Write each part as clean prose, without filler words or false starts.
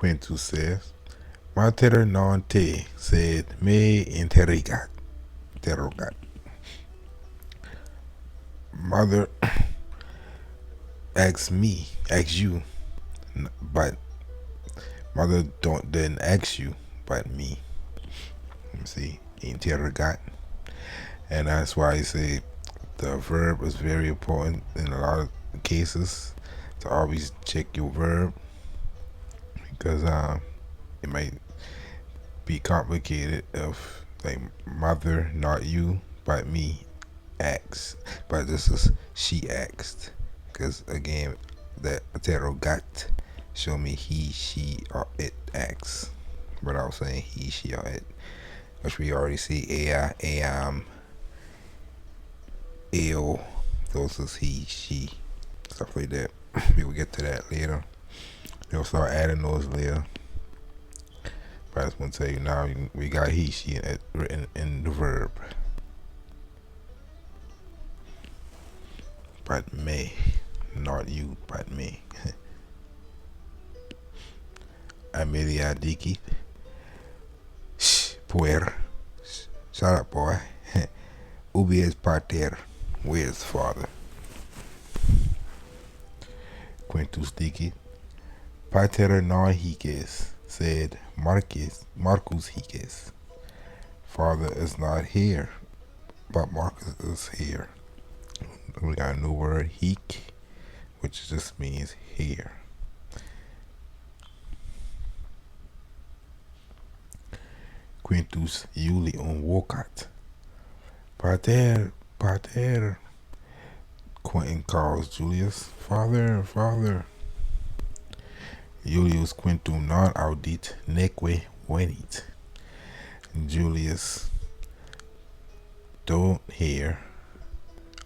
Quintus says, Mater non te, sed me interrogat. Mother asks you, but mother didn't ask you, but me. See, interrogat. And that's why I say the verb is very important in a lot of cases to always check your verb, because it might be complicated if like mother, not you, but me, asks. But this is she asked, because again, the interrogat show me he, she, or it asks, without saying he, she, or it, which we already see ai, eo. Those is he, she, stuff like that. We will get to that later. We'll start adding those later. But I just want to tell you now, we got he, she written in the verb. But me, not you, but me. Amelia Dicky. Puer. Shut up, boy. Ubi es pater. Where's father? Quintus Dicky. Pater non hices, said Marcus hices. Father is not here, but Marcus is here. We got a new word, hic, which just means here. Quintus Julium vocat. Pater. Quentin calls Julius, father. Julius Quintum non audit neque venit. Julius don't hear,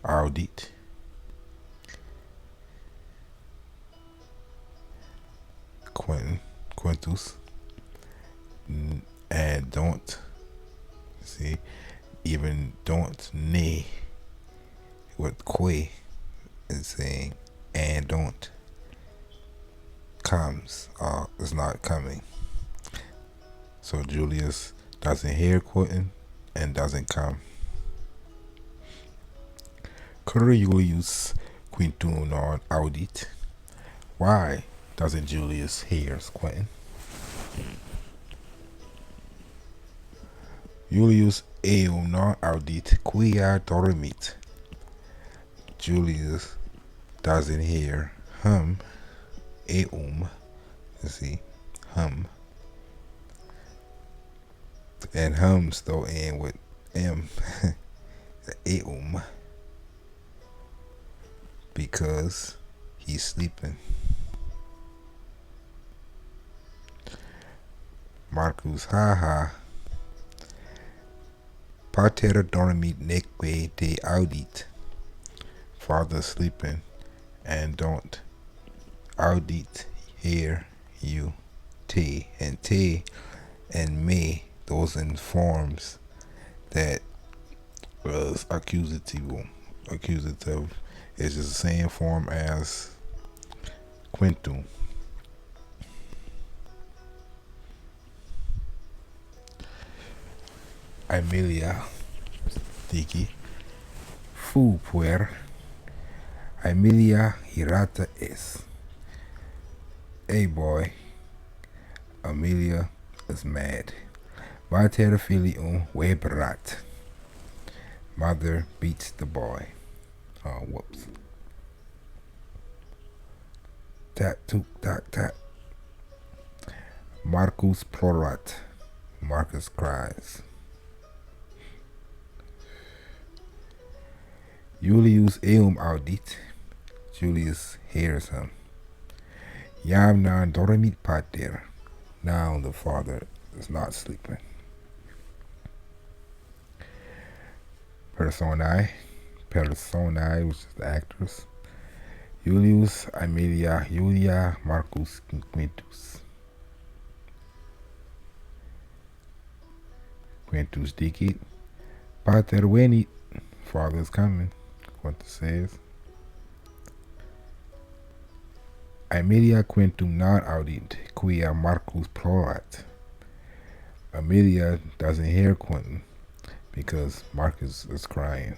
audit. Quintus, and don't. See, even don't, ne, with que is saying, and don't comes, is not coming. So Julius doesn't hear Quentin and doesn't come. Cur Julius Quintum non audit. Why doesn't Julius hear Quentin? Julius eum non audit quia dormit. Julius doesn't hear him, eum, you see, hum. And hum still end with m, eum, because he's sleeping. Marcus, haha. Pater dormit neque te audit. Father sleeping and don't audit hear you. Te and me, those in forms that was accusative is just the same form as quintum. Amelia Dicky. Fu puer. Amelia hirata es. Hey boy, Amelia is mad. Mater filium weberat. Mother beats the boy. Oh, whoops. Tat tuk tat tat. Marcus plorat. Marcus cries. Julius eum audit. Julius hears him. Jam non dormit pater. Now the father is not sleeping. Personae, which is the actors. Julius, Amelia, Julia, Marcus, Quintus. Quintus dicit. Pater venit. Father is coming. Quintus says. Amelia quintum non audit quia Marcus plorat. Amelia doesn't hear Quentin because Marcus is crying.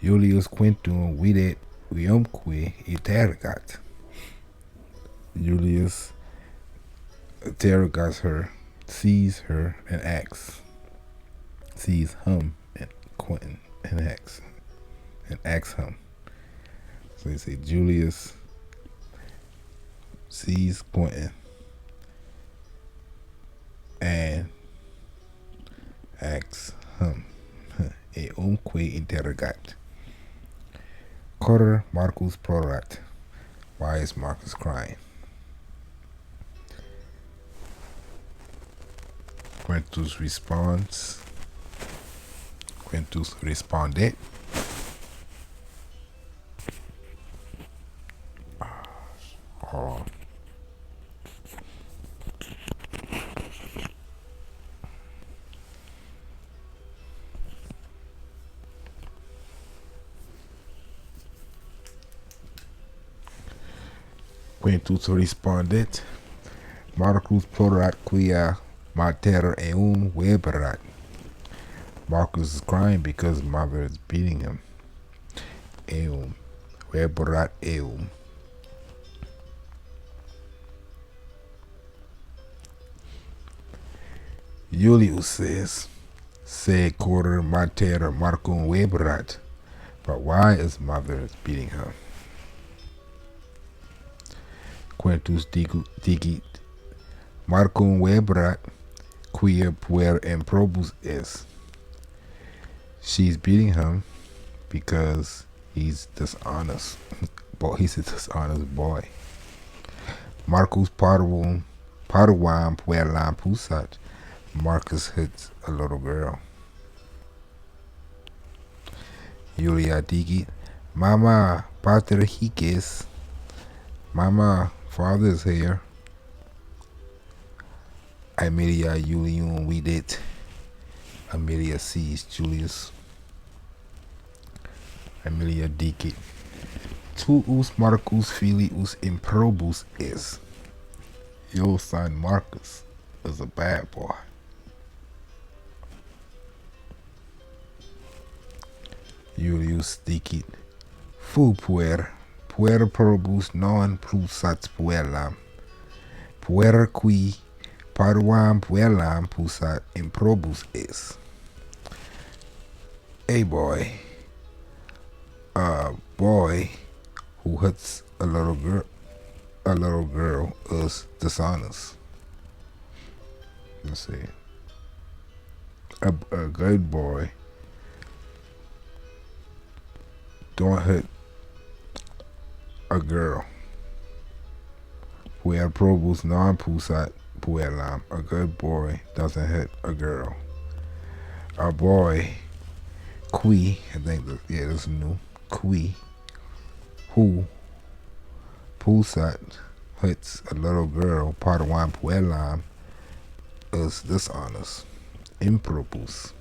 Julius quintum videt viumque interrogat. Julius interrogates her, sees her, and asks. Sees him and Quentin and asks him. So they say Julius sees Quentin and asks him. E umque interrogat. Cor Marcus plorat. Why is Marcus crying? Quintus responds. Quintus respondet. Hold on. Quintus respondet. Marcus plorat quia mater eum weberat. Marcus is crying because mother is beating him. Eum. Weberat eum. Julius says, Se cor mater Marcum weberat. But why is mother beating her? Quintus digit. Marcum weberat quia puer improbus est. She's beating him because he's dishonest. He's a dishonest boy. Marcus paruam puellam pusat. Marcus hits a little girl. Julia digit. Mama pater hicis. Mama, father's here. Amelia Julium videt. Amelia sees Julius. Amelia digit. Tuus Marcus filius improbus est. Your son Marcus is a bad boy. Julius digit. Fu puer probus non pusat puellam. Puer qui paruam puellam pusat improbus est. A boy who hits a little girl is dishonest. Let's see. A good boy don't hit a girl. Puer probus non pusat puellam. A good boy doesn't hit a girl. A boy qui, I think this is new. Qui, who pusat hits a little girl, paruam puellam, is dishonest. Improbus.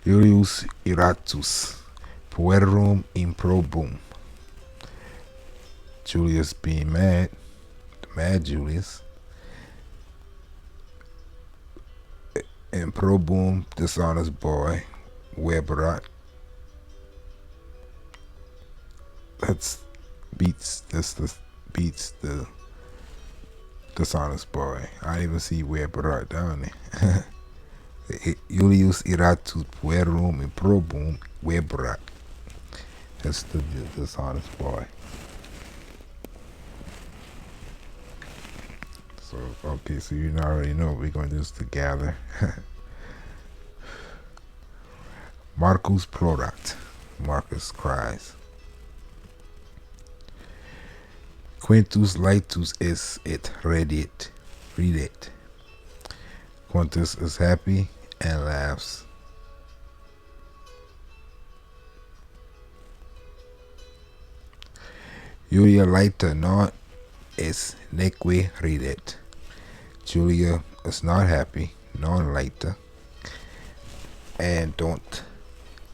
Julius iratus, puerum improbum. Julius being mad, mad Julius. Improbum, dishonest boy. Weberat. Beats the dishonest boy. I even see Weberat down there. Julius iratus puerum improbum weberat. That's the dishonest boy. So, okay, so you already know we're going to do this together. Marcus plorat. Marcus cries. Quintus laetus est et redet. Quintus is happy and laughs. Julia laeta non est neque ridet. Julia is not happy, non laeta. and don't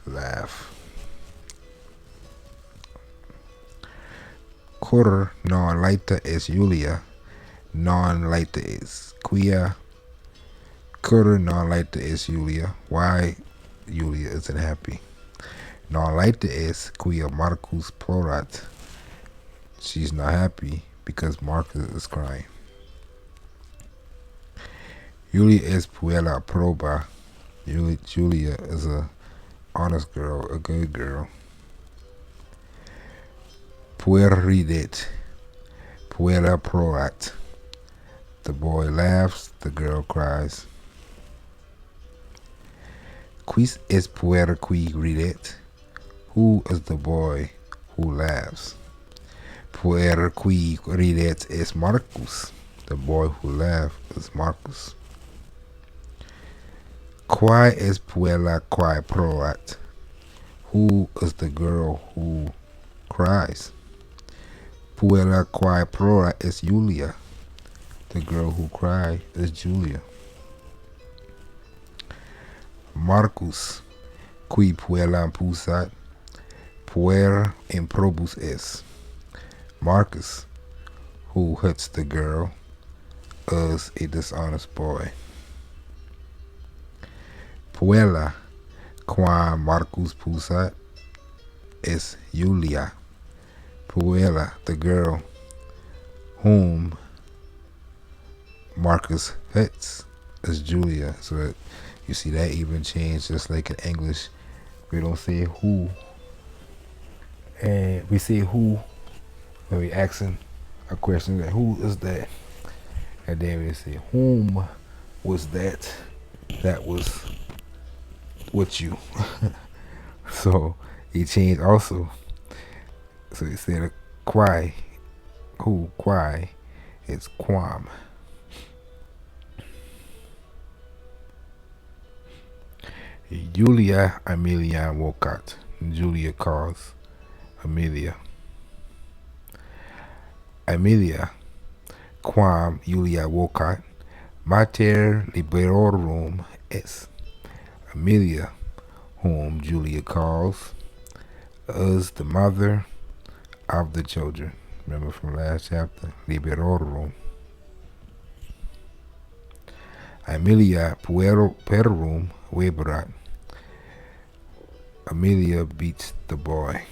laugh. Cur non laita es Julia, non laita es quia. Cur non laita es Julia. Why Julia isn't happy? Non laita es quia Marcus plorat. She's not happy because Marcus is crying. Julia es puella proba. Julia is a honest girl, a good girl. Puer ridet. Puella proat. The boy laughs, the girl cries. Quis es puer qui ridet? Who is the boy who laughs? Puer qui ridet es Marcus. The boy who laughs is Marcus. Quae es puella quae proat? Who is the girl who cries? Puella quae proat es Julia. The girl who cries is Julia. Marcus qui puella pusat. Puer improbus es. Marcus, who hits the girl, is a dishonest boy. Puella qua Marcus pusat es Julia. Puella, the girl whom Marcus hits, is Julia. So that you see that even changed, just like in English. We don't say who, and we say who when we asking a question, that who is that? And then we say whom was that? That was with you. So he changed also. So he said quae, who, quae, it's quam. Julia Amelia Wokat. Julia calls Amelia. Amelia quam Julia Wokat. Mater liberorum est. Amelia, whom Julia calls, is the mother of the children. Remember from last chapter, liberorum. Amelia puerum weberat. Amelia beats the boy.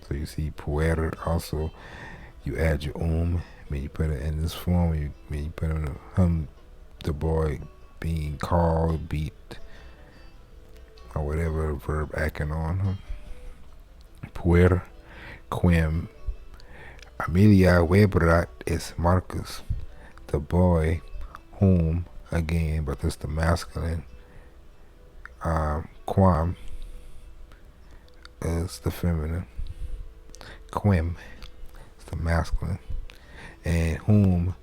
So you see puer also, you add your when you put it in this form, when you put it in the boy being called, beat, or whatever verb acting on him. Puer quem Amelia weberat is Marcus, the boy whom, again, but this the masculine. Quam is the feminine. Quem is the masculine. And whom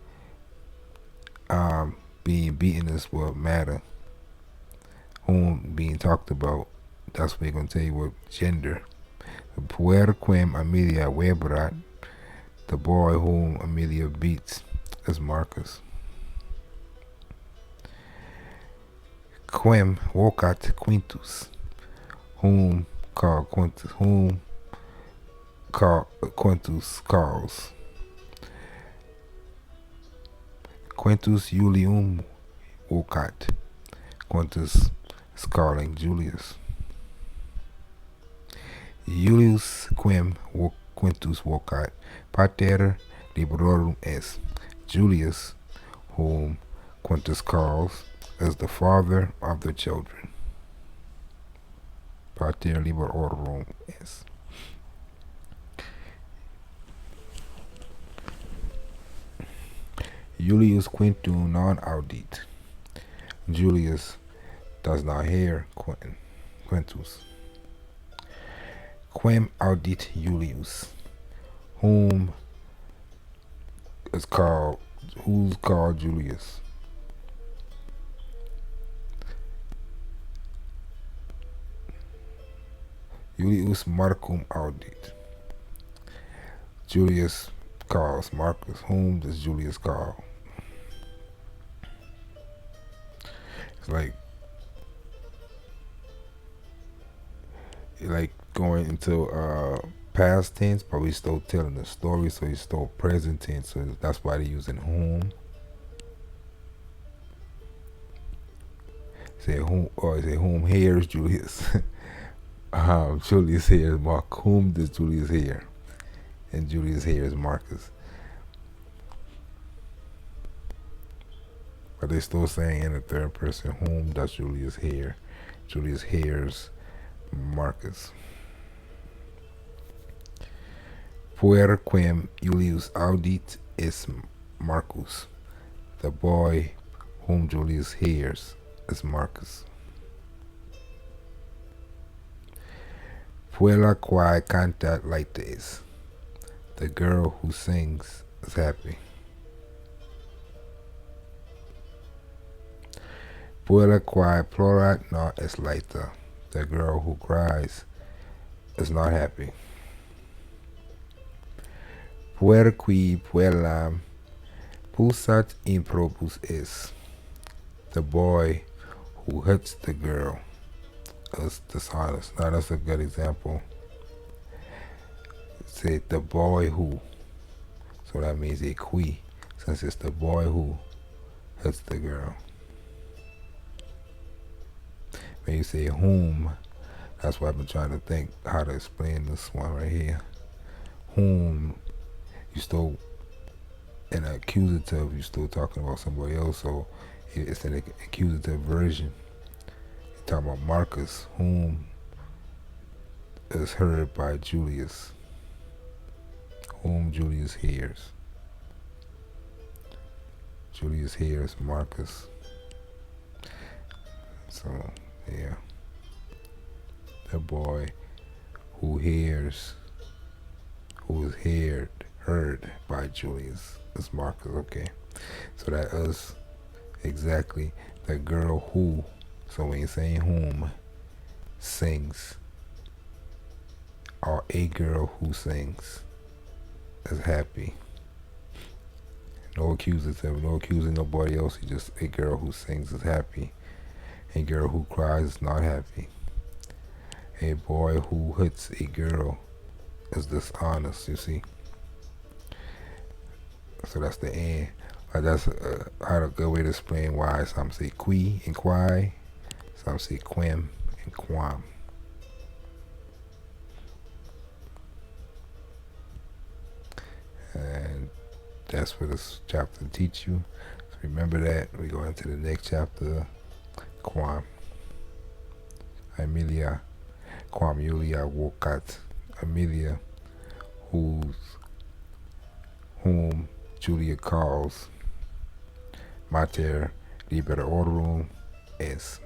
being beaten is what matter. Whom being talked about, that's what we're going to tell you what gender. Puer quem Amelia weberat, the boy whom Amelia beats, is Marcus. Quem vocat Quintus, whom Quintus calls. Quintus Julium vocat. Quintus is calling Julius. Julius quem Quintus vocat. Pater liberorum est. Julius, whom Quintus calls, is the father of the children. Pater liberorum est. Julius Quintum non audit. Julius does not hear Quintus. Quem audit Julius, who's called Julius? Julius Marcum audit. Julius calls Marcus. Whom does Julius call? It's like like going into past tense, but we still telling the story, so it's still present tense. So that's why they're using whom. Say whom, or say whom hears Julius. Julius hears Mark. Whom does Julius hear? And Julius hears Marcus. But they're still saying in the third person, whom does Julius hear? Julius hears Marcus. Puer quem Julius audit is Marcus. The boy whom Julius hears is Marcus. Puella quae cantat laetes. The girl who sings is happy. Puella quae plorat not es laeta. The girl who cries is not happy. Puer qui puellam pulsat improbus is. The boy who hits the girl is dishonest. Now that's a good example. Say the boy who. So that means a qui, since it's the boy who hits the girl. When you say whom, that's why I've been trying to think how to explain this one right here. Whom, you still, in an accusative, you're still talking about somebody else, so it's an accusative version. You're talking about Marcus, whom is heard by Julius. Whom Julius hears. Julius hears Marcus. So, yeah. The boy who hears, who is heard by Julius is Marcus. Okay. So that is exactly the girl who. So when you're saying whom sings, or a girl who sings is happy. No accusative, no accusing nobody else. You just a girl who sings is happy. A girl who cries is not happy. A boy who hits a girl is dishonest, you see. So that's the end. Like that's a good way to explain why some say qui and quai, some say quem and quam. And that's what this chapter teach you. So remember that. We go into the next chapter. Quam. Amelia. Quam Julia vocat. Amelia, whom Julia calls Mater Liberorum is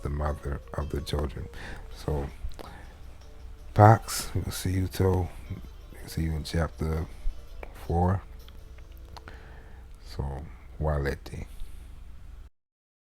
the mother of the children. So Pax, we'll see you in chapter 4. So Walete.